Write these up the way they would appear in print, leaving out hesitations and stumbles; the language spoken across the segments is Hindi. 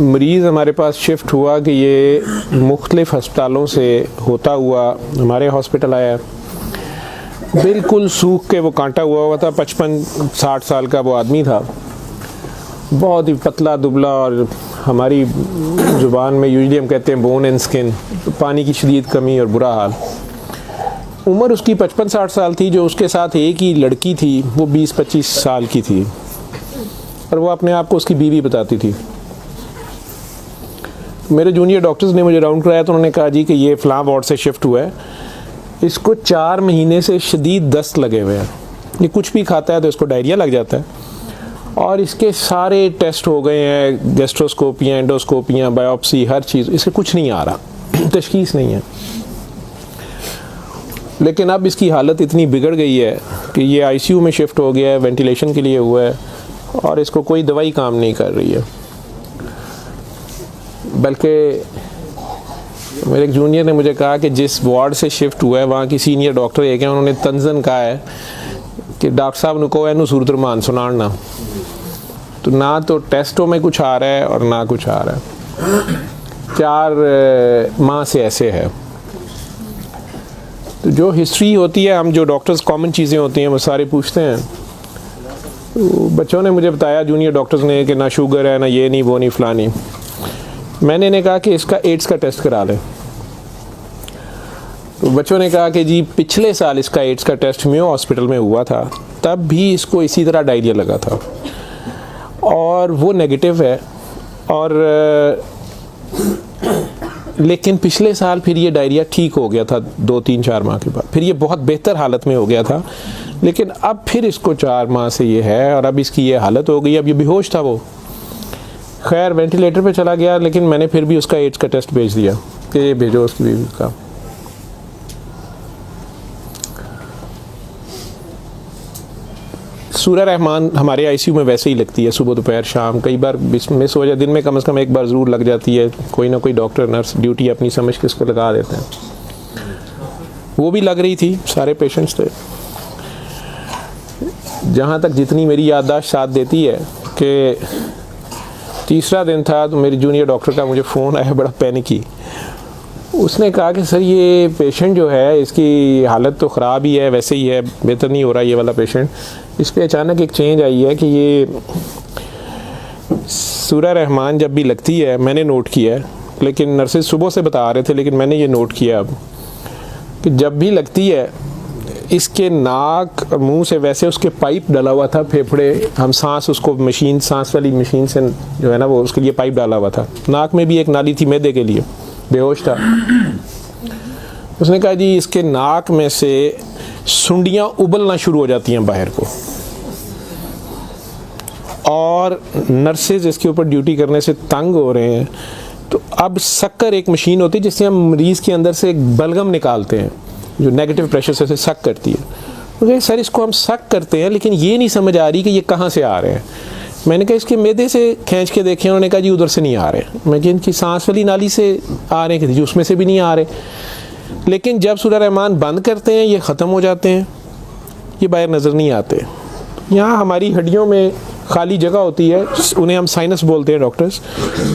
मरीज़ हमारे पास शिफ्ट हुआ कि ये मुख्तलिफ़ हस्पतालों से होता हुआ हमारे हॉस्पिटल आया। बिल्कुल सूख के वो कांटा हुआ था, 55-60 साल का वो आदमी था, बहुत ही पतला दुबला, और हमारी ज़ुबान में यूजली हम कहते हैं बोन एंड स्किन, तो पानी की शदीद कमी और बुरा हाल। उम्र उसकी 55-60 साल थी। जो उसके साथ एक ही लड़की थी वो 20-25 साल की थी, और वो अपने आप को उसकी बीवी बताती थी। मेरे जूनियर डॉक्टर्स ने मुझे राउंड कराया तो उन्होंने कहा जी कि ये फ़लाँ वार्ड से शिफ्ट हुआ है, इसको 4 महीने से शदीद दस्त लगे हुए हैं, ये कुछ भी खाता है तो इसको डायरिया लग जाता है, और इसके सारे टेस्ट हो गए हैं, गैस्ट्रोस्कोपियाँ, एंडोस्कोपियाँ, बायोप्सी, हर चीज़, इससे कुछ नहीं आ रहा, तशख़ीस नहीं है। लेकिन अब इसकी हालत इतनी बिगड़ गई है कि ये आईसीयू में शिफ्ट हो गया है, वेंटिलेशन के लिए हुआ है, और इसको कोई दवाई काम नहीं कर रही है। बल्कि मेरे एक जूनियर ने मुझे कहा कि जिस वार्ड से शिफ्ट हुआ है वहाँ की सीनियर डॉक्टर एक है, उन्होंने तंजन कहा है कि डॉक्टर साहब ने कहो इनू सूरत रमान सुनाना। तो ना तो टेस्टों में कुछ आ रहा है और ना कुछ आ रहा है, 4 माह से ऐसे है। तो जो हिस्ट्री होती है, हम जो डॉक्टर्स कॉमन चीज़ें होती हैं वो सारे पूछते हैं। तो बच्चों ने मुझे बताया, जूनियर डॉक्टर्स ने, कि ना शुगर है, ना ये नहीं, वो नहीं, फलानी। मैंने इन्हें कहा कि इसका एड्स का टेस्ट करा लें। तो बच्चों ने कहा कि जी पिछले साल इसका एड्स का टेस्ट मेयो हॉस्पिटल में हुआ था, तब भी इसको इसी तरह डायरिया लगा था और वो नेगेटिव है, और लेकिन पिछले साल फिर ये डायरिया ठीक हो गया था 2-3-4 माह के बाद, फिर ये बहुत बेहतर हालत में हो गया था, लेकिन अब फिर इसको 4 माह से ये है और अब इसकी ये हालत हो गई। अब ये बेहोश था, वो खैर वेंटिलेटर पे चला गया, लेकिन मैंने फिर भी उसका एड्स का टेस्ट भेज दिया कि ये भेजो उसकी बीवी का। सूरह रहमान हमारे आईसीयू में वैसे ही लगती है, सुबह दोपहर शाम, कई बार मिस हो जाए, दिन में कम से कम एक बार ज़रूर लग जाती है। कोई ना कोई डॉक्टर नर्स ड्यूटी अपनी समझ के इसको लगा देते हैं। वो भी लग रही थी, सारे पेशेंट्स थे। जहाँ तक जितनी मेरी याददाश्त साथ देती है कि तीसरा दिन था तो मेरी जूनियर डॉक्टर का मुझे फ़ोन आया, बड़ा पैनिकी। उसने कहा कि सर ये पेशेंट जो है इसकी हालत तो ख़राब ही है, वैसे ही है, बेहतर नहीं हो रहा ये वाला पेशेंट, इस पर अचानक एक चेंज आई है कि ये सूरह रहमान जब भी लगती है, मैंने नोट किया है, लेकिन नर्सेज सुबह से बता रहे थे, लेकिन मैंने ये नोट किया अब कि जब भी लगती है इसके नाक और मुंह से वैसे उसके पाइप डाला हुआ था, फेफड़े, हम सांस उसको मशीन, सांस वाली मशीन से जो है ना वो उसके लिए पाइप डाला हुआ था, नाक में भी एक नाली थी मैदे के लिए, बेहोश था। उसने कहा जी इसके नाक में से सुंडियाँ उबलना शुरू हो जाती हैं बाहर को, और नर्सेज इसके ऊपर ड्यूटी करने से तंग हो रहे हैं। तो अब शक्कर एक मशीन होती है जिससे हम मरीज़ के अंदर से एक बलगम निकालते हैं जो नेगेटिव प्रेशर से सक करती है। तो सर इसको हम सक करते हैं, लेकिन ये नहीं समझ आ रही कि ये कहाँ से आ रहे हैं। मैंने कहा इसके मैदे से खींच के देखें, उन्होंने कहा जी उधर से नहीं आ रहे। मैं कि इनकी सांस वाली नाली से आ रहे हैं, उसमें से भी नहीं आ रहे। लेकिन जब सूरह रहमान बंद करते हैं ये ख़त्म हो जाते हैं, ये बाहर नज़र नहीं आते। यहाँ हमारी हड्डियों में खाली जगह होती है, उन्हें हम साइनस बोलते हैं डॉक्टर्स।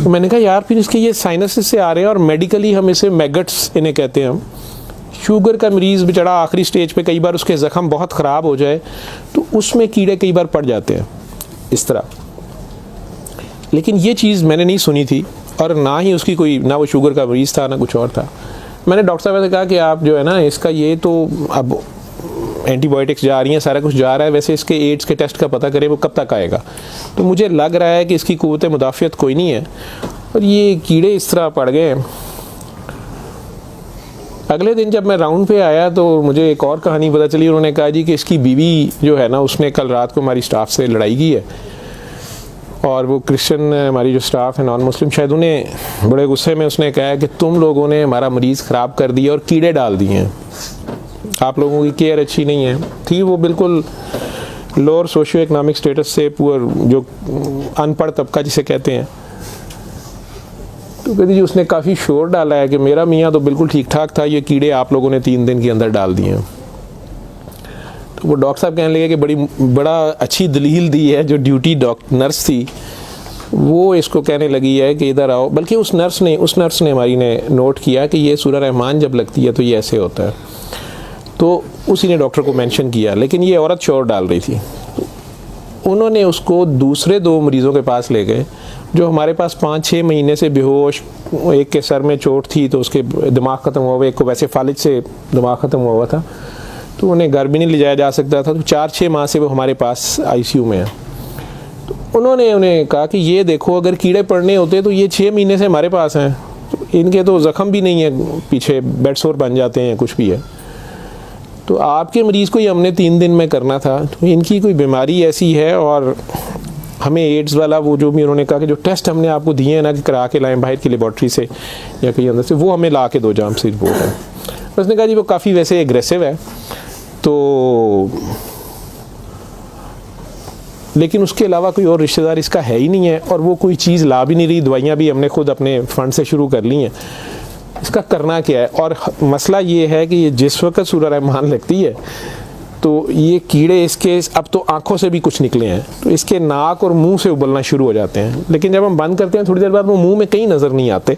तो मैंने कहा यार फिर इसके ये साइनस से आ रहे हैं, और मेडिकली हम इसे मैगट्स इन्हें कहते हैं हम। शुगर का मरीज़ बेचारा आखिरी स्टेज पे, कई बार उसके ज़ख़म बहुत ख़राब हो जाए तो उसमें कीड़े कई बार पड़ जाते हैं इस तरह। लेकिन ये चीज़ मैंने नहीं सुनी थी, और ना ही उसकी कोई, ना वो शुगर का मरीज़ था ना कुछ और था। मैंने डॉक्टर साहब से कहा कि आप जो है ना इसका ये तो अब एंटीबायोटिक्स जा रही हैं, सारा कुछ जा रहा है, वैसे इसके एड्स के टेस्ट का पता करें वो कब तक आएगा। तो मुझे लग रहा है कि इसकी क़ुव्वत मुदाफ़ियत कोई नहीं है, और ये कीड़े इस तरह पड़ गए। अगले दिन जब मैं राउंड पे आया तो मुझे एक और कहानी पता चली। उन्होंने कहा जी कि इसकी बीवी जो है ना उसने कल रात को हमारी स्टाफ से लड़ाई की है, और वो क्रिश्चियन हमारी जो स्टाफ है नॉन मुस्लिम, शायद उन्हें बड़े गुस्से में उसने कहा कि तुम लोगों ने हमारा मरीज़ ख़राब कर दिया और कीड़े डाल दिए हैं, आप लोगों की केयर अच्छी नहीं है। थी वो बिल्कुल लोअर सोशियो इकनॉमिक स्टेटस से, पुअर, जो अनपढ़ तबका जिसे कहते हैं। तो कहती जी उसने काफ़ी शोर डाला है कि मेरा मियाँ तो बिल्कुल ठीक ठाक था, ये कीड़े आप लोगों ने 3 दिन के अंदर डाल दिए हैं। तो वो डॉक्टर साहब कहने लगे कि बड़ा अच्छी दलील दी है। जो ड्यूटी नर्स थी वो इसको कहने लगी है कि इधर आओ, बल्कि उस नर्स ने हमारी ने नोट किया कि ये सूरह रहमान जब लगती है तो ये ऐसे होता है, तो उसी ने डॉक्टर को मेंशन किया। लेकिन ये औरत शोर डाल रही थी, उन्होंने उसको दूसरे 2 मरीज़ों के पास ले गए जो हमारे पास 5-6 महीने से बेहोश, एक के सर में चोट थी तो उसके दिमाग ख़त्म हुआ हुआ, एक को वैसे फालिज से दिमाग ख़त्म हुआ था, तो उन्हें घर भी नहीं ले जाया जा सकता था, तो 4-6 माह से वो हमारे पास आईसीयू में है। तो उन्होंने उन्हें कहा कि ये देखो, अगर कीड़े पड़ने होते तो ये 6 महीने से हमारे पास हैं, तो इनके तो ज़ख़म भी नहीं है, पीछे बेड सोर बन जाते हैं, कुछ भी है, तो आपके मरीज़ को ये हमने 3 दिन में करना था, तो इनकी कोई बीमारी ऐसी है और हमें एड्स वाला वो जो भी उन्होंने कहा कि जो टेस्ट हमने आपको दिए हैं ना कि करा के लाएं बाहर की लेबॉर्ट्री से या कहीं अंदर से, वो हमें ला के दो जाम से रिपोर्ट है। उसने कहा जी वो काफ़ी वैसे एग्रेसिव है, तो लेकिन उसके अलावा कोई और रिश्तेदार इसका है ही नहीं है और वो कोई चीज़ ला भी नहीं रही, दवाइयाँ भी हमने खुद अपने फ़ंड से शुरू कर ली हैं, इसका करना क्या है। और मसला ये है कि ये जिस वक्त सूरह रहमान लगती है तो ये कीड़े इसके अब तो आँखों से भी कुछ निकले हैं, तो इसके नाक और मुंह से उबलना शुरू हो जाते हैं, लेकिन जब हम बंद करते हैं थोड़ी देर बाद वो मुंह में कहीं नज़र नहीं आते।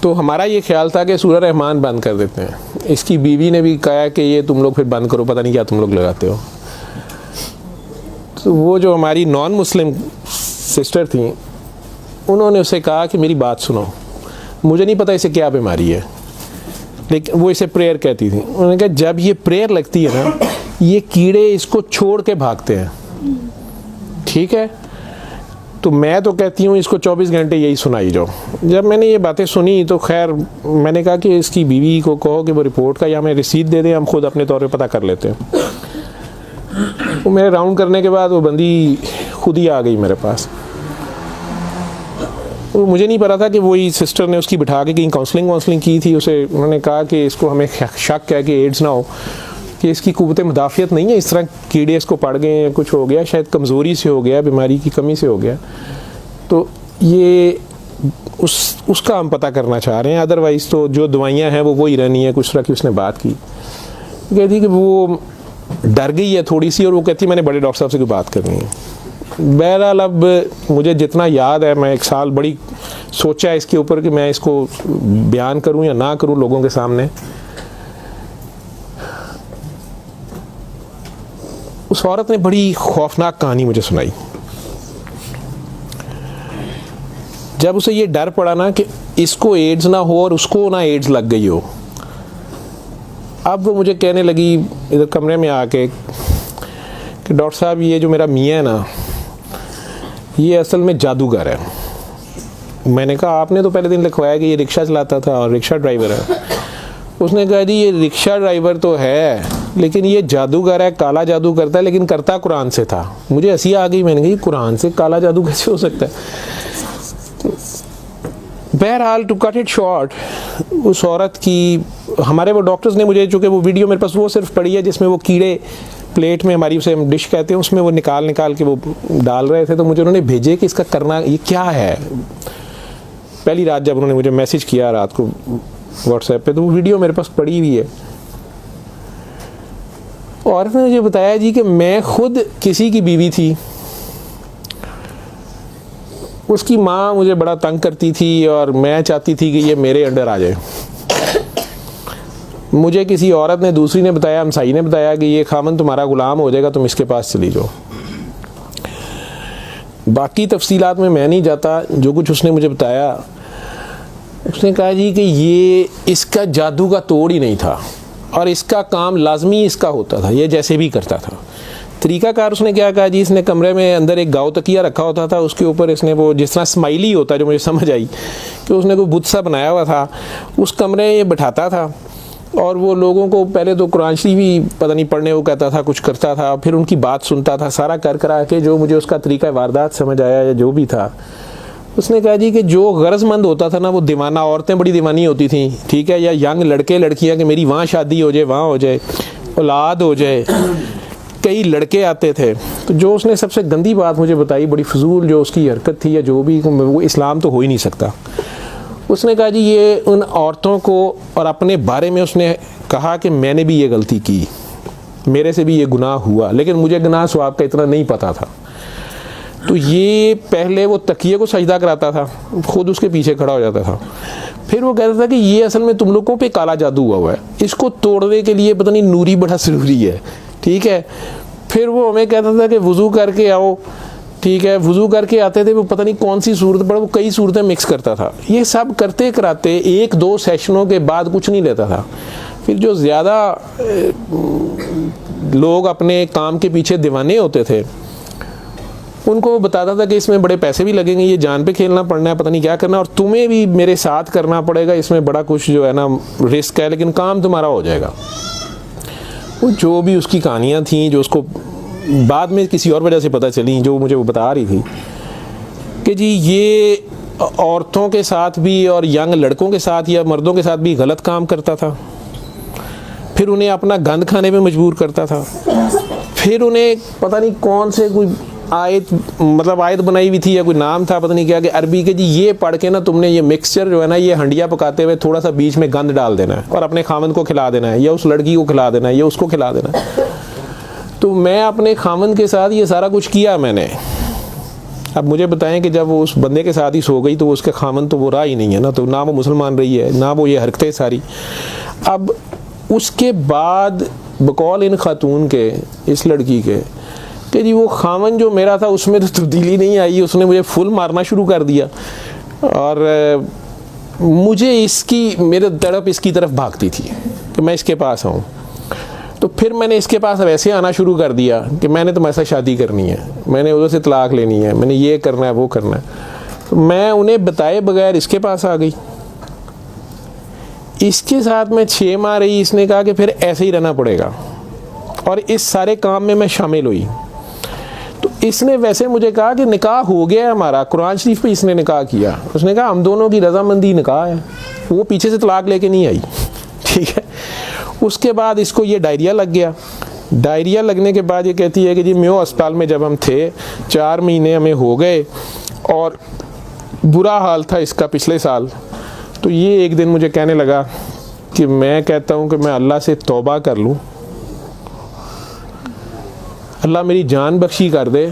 तो हमारा ये ख्याल था कि सूरह रहमान बंद कर देते हैं। इसकी बीवी ने भी कहा कि ये तुम लोग फिर बंद करो, पता नहीं क्या तुम लोग लगाते हो। तो वो जो हमारी नॉन मुस्लिम सिस्टर थी, उन्होंने उसे कहा कि मेरी बात सुनो, मुझे नहीं पता इसे क्या बीमारी है, लेकिन वो इसे प्रेयर कहती थी। उन्होंने कहा जब ये प्रेयर लगती है ना, ये कीड़े इसको छोड़ के भागते हैं, ठीक है, तो मैं तो कहती हूँ इसको 24 घंटे यही सुनाई जाओ। जब मैंने ये बातें सुनी तो खैर मैंने कहा कि इसकी बीवी को कहो कि वो रिपोर्ट का या हमें रसीद दे दें, हम खुद अपने तौर पे पता कर लेते हैं। वो मेरे राउंड करने के बाद वो बंदी खुद ही आ गई मेरे पास। वो मुझे नहीं पता था कि वही सिस्टर ने उसकी बिठा के कहीं काउंसलिंग की थी। उसे उन्होंने कहा कि इसको हमें शक है कि एड्स ना हो, कि इसकी कुव्वत मुदाफ़ियत नहीं है, इस तरह कीड़े इसको पड़ गए हैं, कुछ हो गया, शायद कमज़ोरी से हो गया, बीमारी की कमी से हो गया। तो ये उसका हम पता करना चाह रहे हैं, अदरवाइज़ तो जो दवाइयाँ हैं वो वही रहनी है। कुछ तरह की उसने बात की, कहती कि वो डर गई है थोड़ी सी और वो कहती मैंने बड़े डॉक्टर साहब से कोई बात करनी है। बहरहाल अब मुझे जितना याद है, मैं 1 साल बड़ी सोचा है इसके ऊपर कि मैं इसको बयान करूं या ना करूं लोगों के सामने। उस औरत ने बड़ी खौफनाक कहानी मुझे सुनाई। जब उसे ये डर पड़ा ना कि इसको एड्स ना हो और उसको ना एड्स लग गई हो, अब वो मुझे कहने लगी इधर कमरे में आके कि डॉक्टर साहब ये जो मेरा मियाँ है ना, ये असल में जादूगर है। मैंने कहा आपने तो पहले दिन लिखवाया कि ये रिक्शा चलाता था और रिक्शा ड्राइवर है। उसने कहा जी ये रिक्शा ड्राइवर तो है, लेकिन ये जादूगर है, काला जादू करता है, लेकिन करता कुरान से था। मुझे हंसी आ गई, मैंने कहा कुरान से काला जादू कैसे हो सकता है। बहरहाल टू कट इट शॉर्ट, उस औरत की हमारे वो डॉक्टर्स ने मुझे, चूँकि वो वीडियो मेरे पास वो सिर्फ पड़ी है जिसमें वो कीड़े प्लेट में हमारी उसे हम डिश कहते हैं, उसमें वो निकाल के वो डाल रहे थे, तो मुझे उन्होंने भेजे कि इसका करना ये क्या है। पहली रात जब उन्होंने मुझे मैसेज किया रात को व्हाट्सएप पे, तो वो वीडियो मेरे पास पड़ी हुई है। औरत ने मुझे बताया जी कि मैं खुद किसी की बीवी थी, उसकी माँ मुझे बड़ा तंग करती थी और मैं चाहती थी कि ये मेरे अंडर आ जाए। मुझे किसी औरत ने, दूसरी ने बताया, हमसाई ने बताया कि ये खामन तुम्हारा गुलाम हो जाएगा, तुम इसके पास चली जाओ। बाकी तफसीलात में मैं नहीं जाता, जो कुछ उसने मुझे बताया, उसने कहा जी कि ये इसका जादू का तोड़ ही नहीं था और इसका काम लाजमी इसका होता था, ये जैसे भी करता था। तरीकाकार उसने क्या कहा जी, इसने कमरे में अंदर एक गाँव तकिया रखा होता था, उसके ऊपर इसने वो जिस तरह स्माइली होता है, जो मुझे समझ आई कि उसने कोई बुत सा बनाया हुआ था, उस कमरे में ये बिठाता था और वो लोगों को पहले तो कुरान शरीफ ही पता नहीं पढ़ने वो कहता था, कुछ करता था, फिर उनकी बात सुनता था, सारा कर करा के जो मुझे उसका तरीका वारदात समझ आया या जो भी था। उसने कहा जी कि जो गरजमंद होता था ना, वो दीवाना, औरतें बड़ी दीवानी होती थी, ठीक है, या यंग लड़के लड़कियां कि मेरी वहाँ शादी हो जाए, वहाँ हो जाए, औलाद हो जाए, कई लड़के आते थे। तो जो उसने सबसे गंदी बात मुझे बताई, बड़ी फजूल जो उसकी हरकत थी या जो भी, वो इस्लाम तो हो ही नहीं सकता। उसने कहा जी ये उन औरतों को और अपने बारे में उसने कहा कि मैंने भी ये गलती की, मेरे से भी ये गुनाह हुआ, लेकिन मुझे गुनाह स्वाब का इतना नहीं पता था। तो ये पहले वो तकिए को सजदा कराता था, खुद उसके पीछे खड़ा हो जाता था। फिर वो कहता था कि ये असल में तुम लोगों पे काला जादू हुआ है, इसको तोड़ने के लिए पता नहीं नूरी बड़ा ज़रूरी है, ठीक है। फिर वो हमें कहता था कि वज़ू करके आओ, ठीक है। वज़ू करके आते थे, वो पता नहीं कौन सी सूरत पर वो कई सूरतें मिक्स करता था। ये सब करते कराते 1-2 सेशनों के बाद कुछ नहीं लेता था। फिर जो ज़्यादा लोग अपने काम के पीछे दीवाने होते थे, उनको वो बताता था कि इसमें बड़े पैसे भी लगेंगे, ये जान पे खेलना पड़ना है, पता नहीं क्या करना, और तुम्हें भी मेरे साथ करना पड़ेगा, इसमें बड़ा कुछ जो है ना रिस्क है, लेकिन काम तुम्हारा हो जाएगा। वो जो भी उसकी कहानियाँ थीं, जो उसको बाद में किसी और वजह से पता चली, जो मुझे वो बता रही थी कि जी ये औरतों के साथ भी और यंग लड़कों के साथ या मर्दों के साथ भी गलत काम करता था। फिर उन्हें अपना गंद खाने पे मजबूर करता था। फिर उन्हें पता नहीं कौन से कोई आयत, मतलब आयत बनाई हुई थी या कोई नाम था पता नहीं क्या, कि अरबी के जी ये पढ़ के ना तुमने ये मिक्सचर जो है ना, ये हंडिया पकाते हुए थोड़ा सा बीच में गंद डाल देना है और अपने खामन को खिला देना है, या उस लड़की को खिला देना है, या उसको खिला देना है। तो मैं अपने खामन के साथ ये सारा कुछ किया मैंने। अब मुझे बताएं कि जब वो उस बंदे के साथ ही सो गई तो वो उसका खामन तो वो रहा ही नहीं है ना, तो ना वो मुसलमान रही है, ना वो ये हरकतें सारी। अब उसके बाद बकौल इन खातून के, इस लड़की के, कि जी वो खामन जो मेरा था उसमें तो तब्दीली नहीं आई, उसने मुझे फुल मारना शुरू कर दिया। और मुझे इसकी, मेरे तड़प इसकी तरफ भागती थी कि मैं इसके पास आऊँ। तो फिर मैंने इसके पास वैसे आना शुरू कर दिया कि मैंने तुम्हारे साथ शादी करनी है, मैंने उधर से तलाक लेनी है, मैंने ये करना है, वो करना है। तो मैं उन्हें बताए बगैर इसके पास आ गई। इसके साथ मैं 6 माह रही। इसने कहा कि फिर ऐसे ही रहना पड़ेगा, और इस सारे काम में मैं शामिल हुई। तो इसने वैसे मुझे कहा कि निकाह हो गया है हमारा, कुरान शरीफ पे इसने निकाह किया। उसने कहा हम दोनों की रजामंदी निकाह है, वो पीछे से तलाक लेके नहीं आई, ठीक है। उसके बाद इसको ये डायरिया लग गया। डायरिया लगने के बाद ये कहती है कि जी मेयो अस्पताल में जब हम थे 4 महीने हमें हो गए और बुरा हाल था इसका पिछले साल। तो ये एक दिन मुझे कहने लगा कि मैं कहता हूँ कि मैं अल्लाह से तौबा कर लूँ, अल्लाह मेरी जान बख्शी कर दे,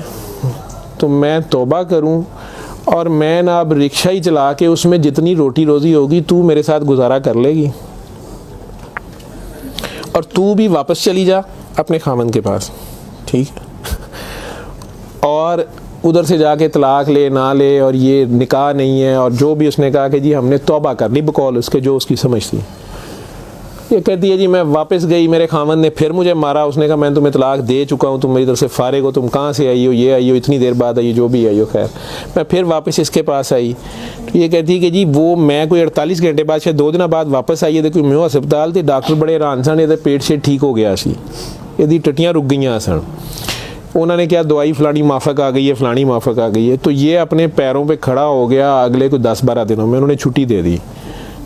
तो मैं तौबा करूँ और मैं ना अब रिक्शा ही चला के उसमें जितनी रोटी रोज़ी होगी तू मेरे साथ गुजारा कर लेगी, और तू भी वापस चली जा अपने खामन के पास, ठीक है। और उधर से जाके तलाक ले ना ले, और ये निकाह नहीं है, और जो भी उसने कहा कि जी हमने तौबा कर ली बकौल उसके, जो उसकी समझ थी। ये कहती है जी मैं वापस गई, मेरे खामन ने फिर मुझे मारा। उसने कहा मैं तुम्हें तलाक दे चुका हूँ, तुम मेरी तरफ से फारिग हो, तुम कहाँ से आई हो, ये आई हो, इतनी देर बाद आई हो, जो भी आई हो। खैर मैं फिर वापस इसके पास आई। तो ये कहती है कि जी वो मैं कोई 48 घंटे बाद, शायद 2 दिन बाद वापस आई है। देखो मैं अस्पताल थी, डॉक्टर बड़े हैरान सन, ये पेट से ठीक हो गया सी, यदि टट्टियाँ रुक गई सन। उन्होंने क्या दवाई फलानी माफक आ गई है, फलानी माफक आ गई है। तो ये अपने पैरों पे खड़ा हो गया। अगले कोई 10-12 दिनों में उन्होंने छुट्टी दे दी।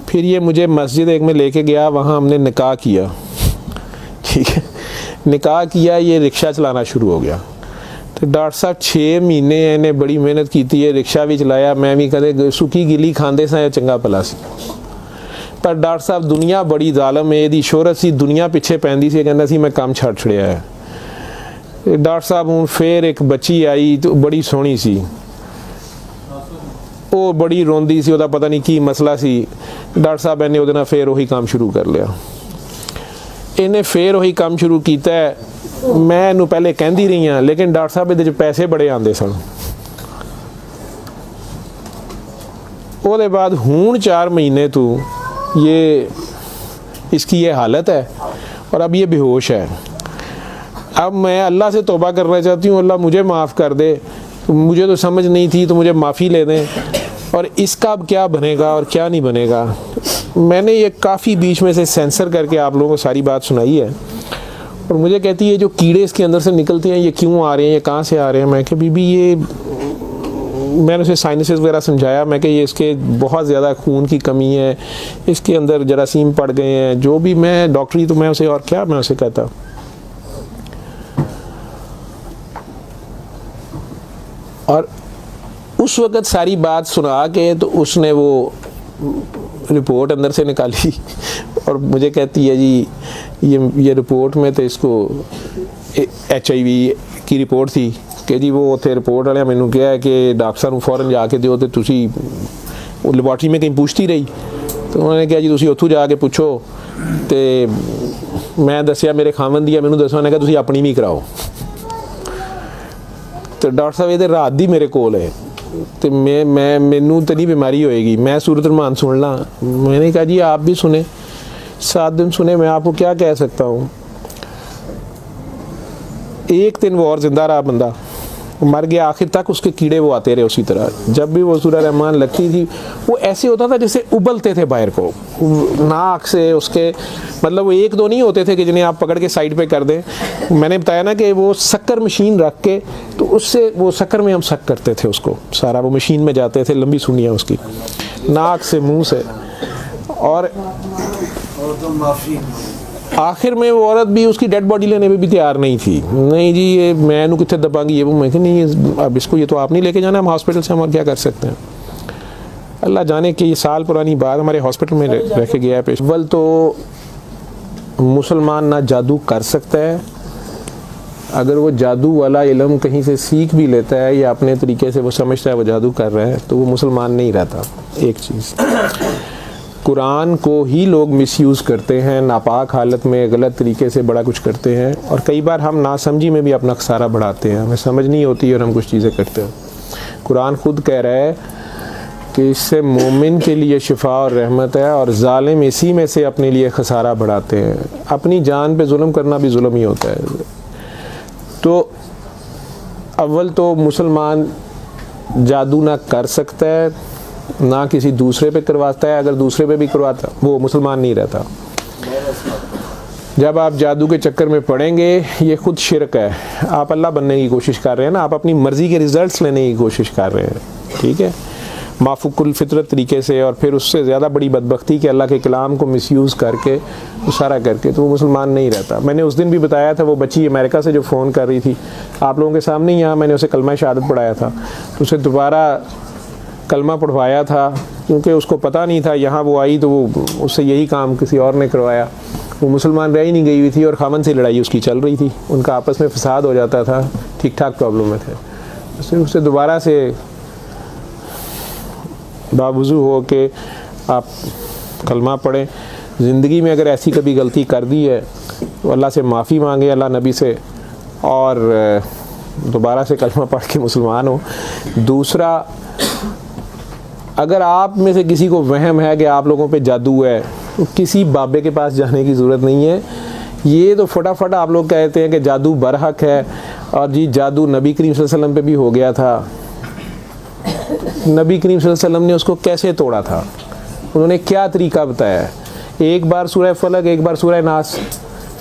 फिर ये मुझे मस्जिद एक में लेके गया, वहाँ हमने निकाह किया, ठीक है। निकाह किया, ये रिक्शा चलाना शुरू हो गया। तो डॉक्टर साहब 6 महीने इन्हें बड़ी मेहनत की थी, रिक्शा भी चलाया, मैं भी कदे सुखी गिली खांदे सा चंगा भला सी। पर डॉक्टर साहब दुनिया बड़ी जालम है, यदी शोहरत सी दुनिया पिछे पैंदी सी, कहना सी मैं काम छड़ छड़िया है। डॉक्टर साहब हूँ फिर एक बच्ची आई, तो बड़ी सोहनी सी, वो बड़ी रोंदी सी, ਉਹਦਾ पता नहीं की मसला सी। डॉक्टर साहब ने ਉਹਦੇ ਨਾਲ फिर वही काम शुरू कर लिया। इन्हें फिर वही काम शुरू किया है। मैं इनू पहले कहती रही हाँ, लेकिन डॉक्टर साहब ਇਹਦੇ 'ਚ पैसे बड़े आते सन। ਉਹਦੇ बाद हूँ 4 महीने तो ये इसकी ये हालत है, और अब ये बेहोश है। अब मैं अल्लाह से तौबा करना चाहती हूँ, अल्लाह मुझे माफ़ कर दे, मुझे तो समझ नहीं थी, तो मुझे माफ़ी ले दें, और इसका अब क्या बनेगा और क्या नहीं बनेगा। मैंने ये काफ़ी बीच में से सेंसर करके आप लोगों को सारी बात सुनाई है। और मुझे कहती है जो कीड़े इसके अंदर से निकलते हैं ये क्यों आ रहे हैं, ये कहाँ से आ रहे हैं। मैं कि बीबी ये, मैंने उसे साइनसेस वगैरह समझाया। मैं कि ये इसके बहुत ज़्यादा खून की कमी है, इसके अंदर जरासीम पड़ गए हैं, जो भी मैं डॉक्टरी, तो मैं उसे और क्या मैं उसे कहता। और उस वक़्त सारी बात सुना के तो उसने वो रिपोर्ट अंदर से निकाली और मुझे कहती है जी ये रिपोर्ट में तो इसको HIV की रिपोर्ट थी कि जी वो ਉੱਥੇ ਰਿਪੋਰਟ ਵਾਲਿਆਂ ਮੈਨੂੰ ਕਿਹਾ ਕਿ ਡਾਕਟਰ ਸਾਹਿਬ ਨੂੰ ਫੌਰਨ ਜਾ ਕੇ ਦਿਓ ਤੇ ਤੁਸੀਂ ਉਹ ਲੈਬੋਰਟਰੀ में कहीं पूछती रही तो उन्होंने कहा जी ਤੁਸੀਂ ਉੱਥੋਂ ਜਾ ਕੇ ਪੁੱਛੋ ਤੇ ਮੈਂ ਦੱਸਿਆ ਮੇਰੇ ਖਾਵਨ ਦੀ ਆ ਮੈਨੂੰ ਦੱਸੋ ਉਹਨੇ ਕਿਹਾ ਤੁਸੀਂ ਆਪਣੀ ਵੀ ਕਰਾਓ ਤੇ ਡਾਕਟਰ ਸਾਹਿਬ ਇਹਦੇ ਰਾਤ ਦੀ ਮੇਰੇ ਕੋਲ ਹੈ तो मैं मैनू तो नहीं बीमारी होएगी मैं सूरत रहमान सुन ला मैंने कहा जी आप भी सुने 7 दिन सुने मैं आपको क्या कह सकता हूँ एक दिन वो और जिंदा रहा बंदा मर गया आखिर तक उसके कीड़े वो आते रहे उसी तरह जब भी वो सूरह रहमान लगती थी वो ऐसे होता था जैसे उबलते थे बाहर को नाक से उसके मतलब वो एक दो नहीं होते थे कि जिन्हें आप पकड़ के साइड पे कर दें मैंने बताया ना कि वो शक्कर मशीन रख के तो उससे वो शक्कर में हम शक करते थे उसको सारा वो मशीन में जाते थे लंबी सुनियाँ उसकी नाक से मुँह से और आखिर में वो औरत भी उसकी डेड बॉडी लेने में भी तैयार नहीं थी नहीं जी ये मैं नू कितने दबांगी ये वो मैं नहीं अब इसको ये तो आप नहीं लेके जाना हम हॉस्पिटल से हम और क्या कर सकते हैं अल्लाह जाने कि ये साल पुरानी बात हमारे हॉस्पिटल में रह के गया है पेश अव्वल तो मुसलमान ना जादू कर सकता है अगर वो जादू वाला इल्म कहीं से सीख भी लेता है या अपने तरीके से वो समझता है वो जादू कर रहा है तो वो मुसलमान नहीं रहता एक चीज़ कुरान को ही लोग मिसयूज़ करते हैं नापाक हालत में गलत तरीके से बड़ा कुछ करते हैं और कई बार हम नासमझी में भी अपना खसारा बढ़ाते हैं हमें समझ नहीं होती और हम कुछ चीज़ें करते हैं कुरान खुद कह रहा है कि इससे मोमिन के लिए शिफा और रहमत है और जालिम इसी में से अपने लिए खसारा बढ़ाते हैं अपनी जान पे जुल्म करना भी जुल्म ही होता है तो अव्वल तो मुसलमान जादू ना कर सकता है ना किसी दूसरे पे करवाता है अगर दूसरे पे भी करवाता वो मुसलमान नहीं रहता जब आप जादू के चक्कर में पड़ेंगे ये खुद शिरक है आप अल्लाह बनने की कोशिश कर रहे हैं ना आप अपनी मर्ज़ी के रिज़ल्ट्स लेने की कोशिश कर रहे हैं ठीक है माफुकुल फितरत तरीके से और फिर उससे ज़्यादा बड़ी बदबख्ती कि अल्लाह के कलाम को मिसयूज़ करके इशारा करके तो वो मुसलमान नहीं रहता मैंने उस दिन भी बताया था वो बच्ची अमेरिका से जो फ़ोन कर रही थी आप लोगों के सामने ही यहाँ मैंने उसे कलमा शहादत पढ़ाया था तो उसे दोबारा कलमा पढ़वाया था क्योंकि उसको पता नहीं था यहाँ वो आई तो वो उससे यही काम किसी और ने करवाया वो मुसलमान रह ही नहीं गई हुई थी और खामन से लड़ाई उसकी चल रही थी उनका आपस में फसाद हो जाता था ठीक ठाक प्रॉब्लम में थे उससे दोबारा से बावजू हो के आप कलमा पढ़ें ज़िंदगी में अगर ऐसी कभी गलती कर दी है तो अल्लाह से माफ़ी मांगे अल्लाह नबी से और दोबारा से कलमा पढ़ के मुसलमान हो दूसरा अगर आप में से किसी को वहम है कि आप लोगों पे जादू है तो किसी बाबे के पास जाने की ज़रूरत नहीं है ये तो फटाफट आप लोग कहते हैं कि जादू बरहक है और जी जादू नबी करीम सल्लल्लाहु अलैहि वसल्लम पे भी हो गया था नबी करीम सल्लल्लाहु अलैहि वसल्लम ने उसको कैसे तोड़ा था उन्होंने क्या तरीका बताया एक बार सूरह फलक एक बार सूरह नास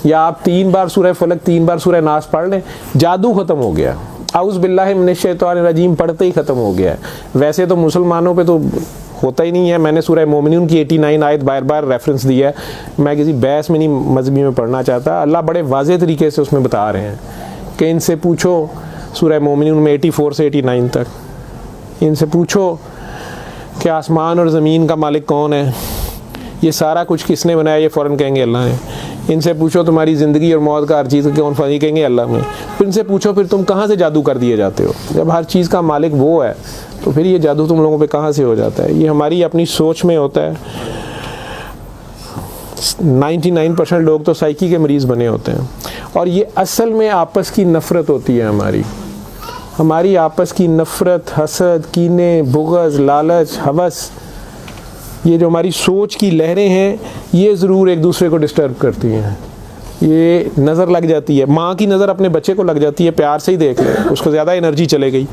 या आप 3 बार सूरह फलक 3 बार सूरह नास पढ़ लें जादू ख़त्म हो गया आउज़ बिल्लाहि मिनश शैतानिर रजीम पढ़ते ही ख़त्म हो गया है वैसे तो मुसलमानों पे तो होता ही नहीं है मैंने सूरह मोमिनून की 89 आयत बार बार रेफरेंस दिया है मैं किसी बहस में नहीं मजहबी में पढ़ना चाहता अल्लाह बड़े वाज़े तरीके से उसमें बता रहे हैं कि इनसे पूछो सूरह मोमिनून में 84 से 89 तक इनसे पूछो कि आसमान और ज़मीन का मालिक कौन है ये सारा कुछ किसने बनाया ये फ़ौरन कहेंगे अल्लाह ने इनसे पूछो तुम्हारी ज़िंदगी और मौत का हर चीज़ कौन फनी कहेंगे अल्लाह में फिर इनसे पूछो फिर तुम कहाँ से जादू कर दिए जाते हो जब हर चीज़ का मालिक वो है तो फिर ये जादू तुम लोगों पे कहाँ से हो जाता है ये हमारी अपनी सोच में होता है 99% लोग तो साइकी के मरीज़ बने होते हैं और ये असल में आपस की नफ़रत होती है हमारी आपस की नफ़रत हसद कीने बुग़्ज़ लालच हवस ये जो हमारी सोच की लहरें हैं ये ज़रूर एक दूसरे को डिस्टर्ब करती हैं ये नज़र लग जाती है माँ की नज़र अपने बच्चे को लग जाती है प्यार से ही देख ले उसको ज़्यादा एनर्जी चले गई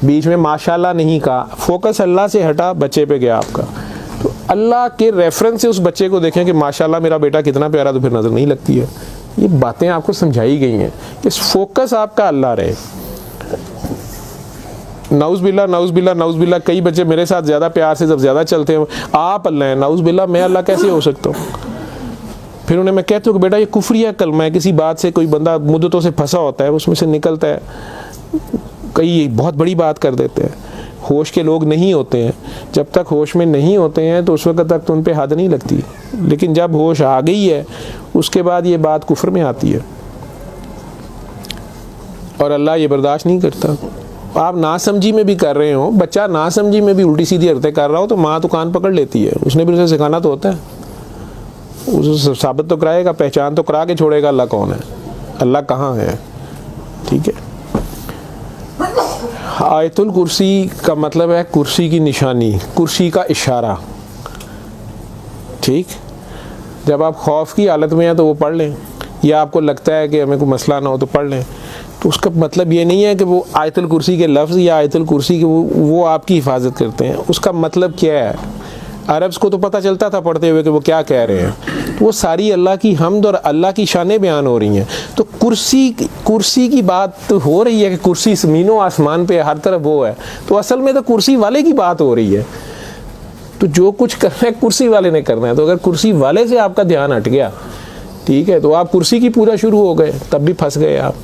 बीच में माशाल्लाह नहीं कहा फोकस अल्लाह से हटा बच्चे पे गया आपका तो अल्लाह के रेफरेंस से उस बच्चे को देखें कि माशाल्लाह मेरा बेटा कितना प्यारा तो फिर नज़र नहीं लगती है ये बातें आपको समझाई गई हैं कि फोकस आपका अल्लाह रहे नाउज़ बिल्ला कई बच्चे मेरे साथ ज़्यादा प्यार से जब ज़्यादा चलते हैं आप अल्लाह हैं नाउज़ बिल्ला मैं अल्लाह कैसे हो सकता हूँ फिर उन्हें मैं कहती हूँ कि बेटा ये कुफरिया कलमा है किसी बात से कोई बंदा मुद्दतों से फंसा होता है उसमें से निकलता है कई बहुत बड़ी बात कर देते हैं होश के लोग नहीं होते हैं जब तक होश में नहीं होते हैं तो उस वक्त तक तो उन पर हद नहीं लगती लेकिन जब होश आ गई है उसके बाद ये बात कुफ्र में आती है और अल्लाह ये बर्दाश्त नहीं करता। आप नासमझी में भी कर रहे हो, बच्चा नासमझी में भी उल्टी सीधी हरकतें कर रहा हो तो माँ तो कान पकड़ लेती है, उसने भी उसे सिखाना तो होता है, उसे साबित तो कराएगा, पहचान तो करा के छोड़ेगा अल्लाह कौन है, अल्लाह कहाँ है। ठीक है, आयतुल कुर्सी का मतलब है कुर्सी की निशानी, कुर्सी का इशारा। ठीक, जब आप खौफ की हालत में हैं तो वो पढ़ लें, या आपको लगता है कि हमें कोई मसला ना हो तो पढ़ लें। तो उसका मतलब ये नहीं है कि वो आयतुल कुर्सी के लफ्ज़ या आयतुल कुर्सी के वो आपकी हिफाजत करते हैं। उसका मतलब क्या है, अरब्स को तो पता चलता था पढ़ते हुए कि वो क्या कह रहे हैं। तो वो सारी अल्लाह की हम्द और अल्लाह की शानें बयान हो रही हैं। तो कुर्सी की बात तो हो रही है कि कुर्सी ज़मीनों आसमान पे हर तरफ वो है, तो असल में तो कुर्सी वाले की बात हो रही है। तो जो कुछ करना है कुर्सी वाले ने करना है। तो अगर कुर्सी वाले से आपका ध्यान हट गया, ठीक है, तो आप कुर्सी की पूजा शुरू हो गए, तब भी फंस गए आप।